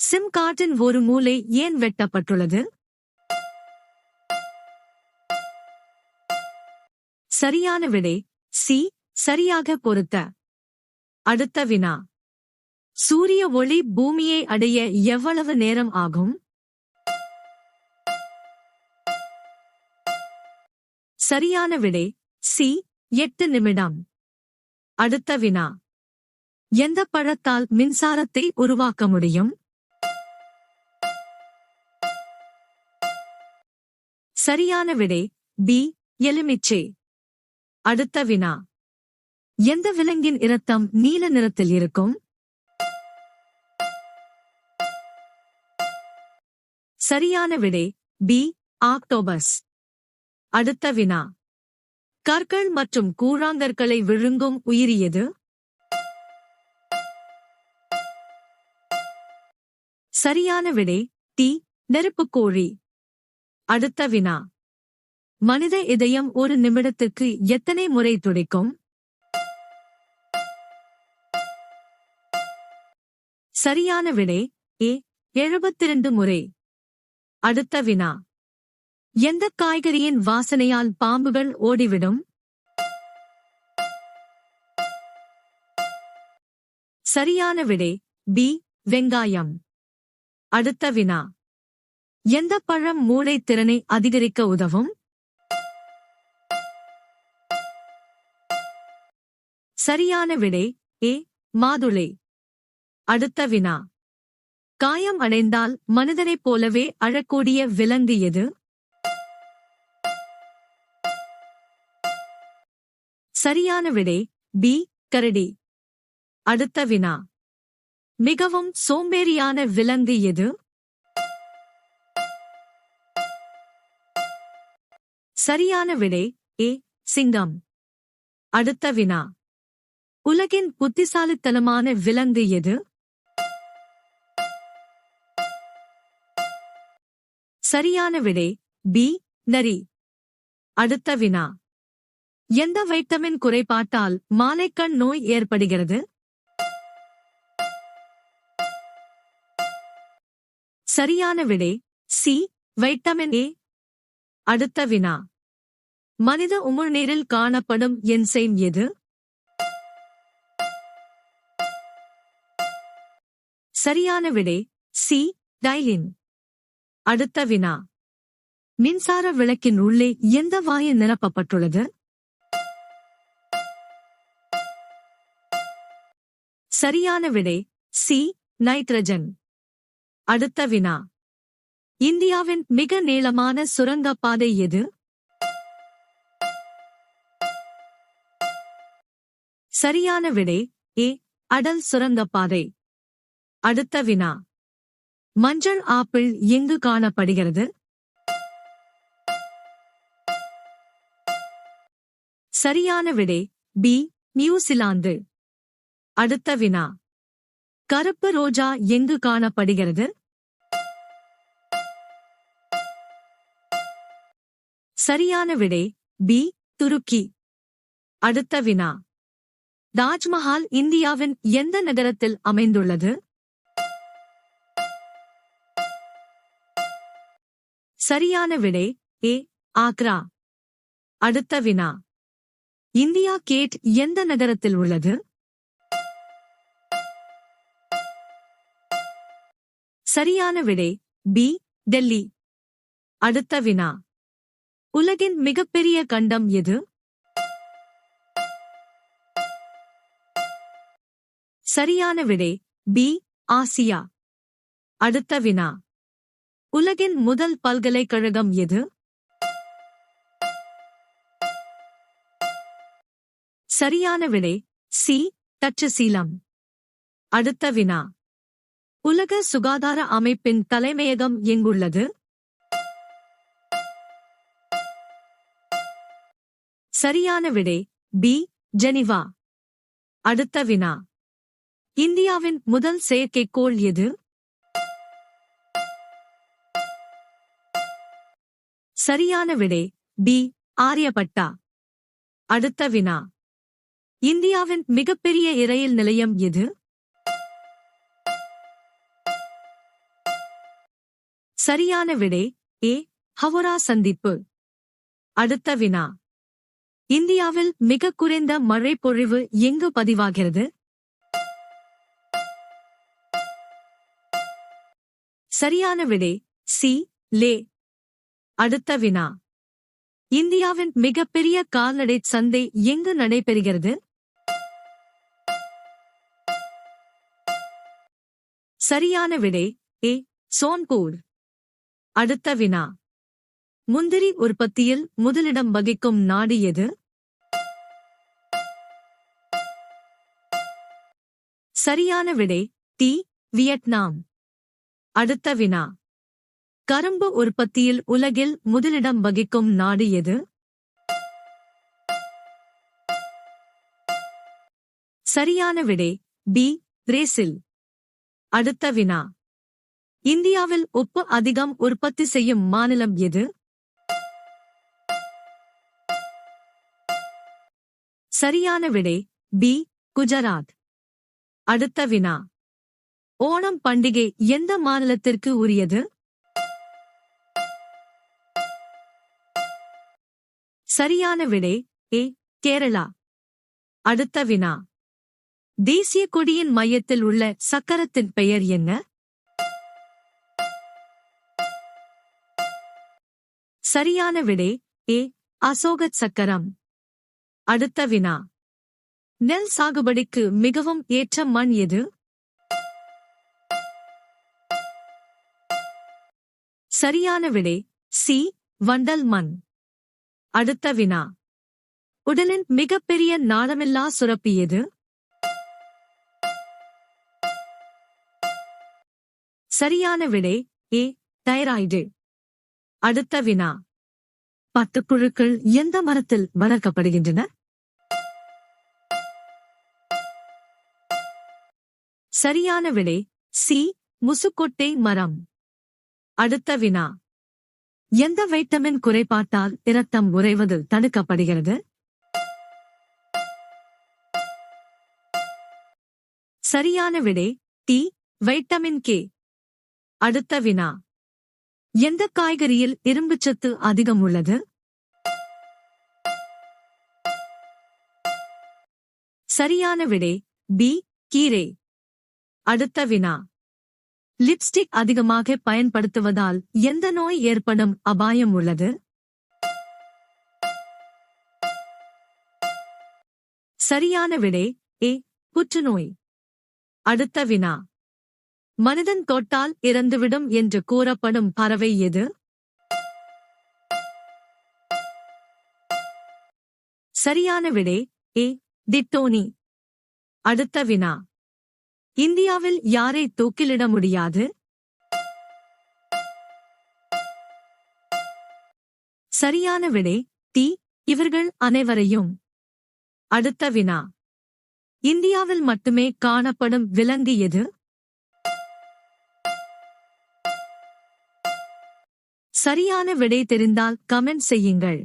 Sim கார்டின் ஒரு மூலை ஏன் வெட்டப்பட்டுள்ளது? சரியான விடை சி. சரியாக பொருத்த. அடுத்த வினா. சூரிய ஒளி பூமியை அடைய எவ்வளவு நேரம் ஆகும்? சரியான விடை சி. 8 நிமிடம். அடுத்த வினா. எந்த பழத்தால் மின்சாரத்தை உருவாக்க முடியும்? சரியான விடை பி. எலுமிச்சை. அடுத்த வினா. எந்த விலங்கின் இரத்தம் நீல நிறத்தில் இருக்கும்? சரியான விடை பி. ஆக்டோபஸ். அடுத்த வினா. கற்கள் மற்றும் கூழாங்கற்களை விழுங்கும் உயிரி எது? சரியான விடை டி. நெருப்புக்கோழி. அடுத்த வினா. மனித இதயம் ஒரு நிமிடத்துக்கு எத்தனை முறை துடிக்கும்? சரியான விடை ஏ. 72 முறை. அடுத்த வினா. எந்த காய்கறியின் வாசனையால் பாம்புகள் ஓடிவிடும்? சரியான விடை பி. வெங்காயம். அடுத்த வினா. எந்த பழம் மூளை திறனை அதிகரிக்க உதவும்? சரியான விடை ஏ. மாதுளை. அடுத்த வினா. காயம் அடைந்தால் மனிதனைப் போலவே அழக்கூடிய விலங்கு எது? சரியான விடை பி. கரடி. அடுத்த வினா. மிகவும் சோம்பேறியான விலங்கு எது? சரியான விடை ஏ. சிங்கம். அடுத்த வினா. உலகின் புத்திசாலித்தனமான விலங்கு எது? சரியான விடை பி. நரி. அடுத்த வினா. எந்த வைட்டமின் குறைபாட்டால் மாலைக்கண் நோய் ஏற்படுகிறது? சரியான விடை சி. Vitamin A. அடுத்த வினா. மனித உமிழ்நீரில் காணப்படும் என்சைம் எது? சரியான விடை சி. டைலின். அடுத்த வினா. மின்சார விளக்கின் உள்ளே எந்த வாயு நிரப்பப்பட்டுள்ளது? சரியான விடை சி. நைட்ரஜன். அடுத்த வினா. இந்தியாவின் மிக நீளமான சுரங்கப் பாதை எது? சரியான விடை ஏ. அடல் சுரங்கப் பாதை. அடுத்த வினா. மஞ்சள் ஆப்பிள் எங்கு காணப்படுகிறது? சரியான விடை பி. நியூசிலாந்து. அடுத்த வினா. கருப்பு ரோஜா எங்கு காணப்படுகிறது? சரியான விடை பி. துருக்கி. அடுத்த வினா. தாஜ்மஹால் இந்தியாவின் எந்த நகரத்தில் அமைந்துள்ளது? சரியான விடை ஏ. ஆக்ரா. அடுத்த வினா. இந்தியா கேட் எந்த நகரத்தில் உள்ளது? சரியான விடை பி. டெல்லி. அடுத்த வினா. உலகின் மிகப்பெரிய கண்டம் எது? சரியான விடை பி. ஆசியா. அடுத்த வினா. உலகின் முதல் பல்கலைக்கழகம் எது? சரியான விடை சி. தட்சசீலம். அடுத்த வினா. உலக சுகாதார அமைப்பின் தலைமையகம் எங்குள்ளது? சரியான விடை பி. ஜெனிவா. அடுத்த வினா. இந்தியாவின் முதல் செயற்கைக்கோள் எது? சரியான விடை பி. ஆரியபட்டா. அடுத்த வினா. இந்தியாவின் மிகப்பெரிய இரயில் நிலையம் எது? சரியான விடை ஏ ஹவுரா சந்திப்பு. அடுத்த வினா. இந்தியாவில் மிக குறைந்த மழை பொழிவு எங்கு பதிவாகிறது? சரியான விடை சி லே. அடுத்த வினா. இந்தியாவின் மிகப்பெரிய கால்நடை சந்தை எங்கு நடைபெறுகிறது? சரியான விடை ஏ சோன்பூர். அடுத்த வினா. முந்திரி உற்பத்தியில் முதலிடம் வகிக்கும் நாடு எது? சரியான விடை டி வியட்நாம். அடுத்த வினா. கரும்பு உற்பத்தியில் உலகில் முதலிடம் வகிக்கும் நாடு எது? சரியான விடை பி பிரேசில். அடுத்த வினா. இந்தியாவில் உப்பு அதிகம் உற்பத்தி செய்யும் மாநிலம் எது? சரியான விடை பி குஜராத். அடுத்த வினா. ஓணம் பண்டிகை எந்த மாநிலத்திற்கு உரியது? சரியான விடை ஏ கேரளா. அடுத்த வினா. தேசிய கொடியின் மையத்தில் உள்ள சக்கரத்தின் பெயர் என்ன? சரியான விடை ஏ அசோகச் சக்கரம். அடுத்த வினா. நெல் சாகுபடிக்கு மிகவும் ஏற்ற மண் எது? சரியான விடை சி வண்டல் மண். அடுத்த வினா. உடலின் மிகப்பெரிய நாளமில்லா சுரப்பி எது? சரியான விடை ஏ தைராய்டு. அடுத்த வினா. பட்டுப்புழுக்கள் எந்த மரத்தில் வளர்க்கப்படுகின்றன? சரியான விடை சி முசுக்கொட்டை மரம். அடுத்த வினா. எந்த வைட்டமின் குறைபாட்டால் இரத்தம் உறைவது தடுக்கப்படுகிறது? சரியான விடை டி வைட்டமின் கே. அடுத்த வினா. எந்த காய்கறியில் இரும்புச்சத்து அதிகம் உள்ளது? சரியான விடை பி கீரை. அடுத்த வினா. லிப்ஸ்டிக் அதிகமாக பயன்படுத்துவதால் எந்த நோய் ஏற்படும் அபாயம் உள்ளது? சரியான விடை ஏ புற்றுநோய். அடுத்த வினா. மனிதன் தொட்டால் இறந்துவிடும் என்று கூறப்படும் பறவை எது? சரியான விடை ஏ டிட்டோனி. அடுத்த வினா. இந்தியாவில் யாரை தூக்கிலிட முடியாது? சரியான விடை டி இவர்கள் அனைவரையும். அடுத்த வினா. இந்தியாவில் மட்டுமே காணப்படும் விலங்கு எது? சரியான விடை தெரிந்தால் கமெண்ட் செய்யுங்கள்.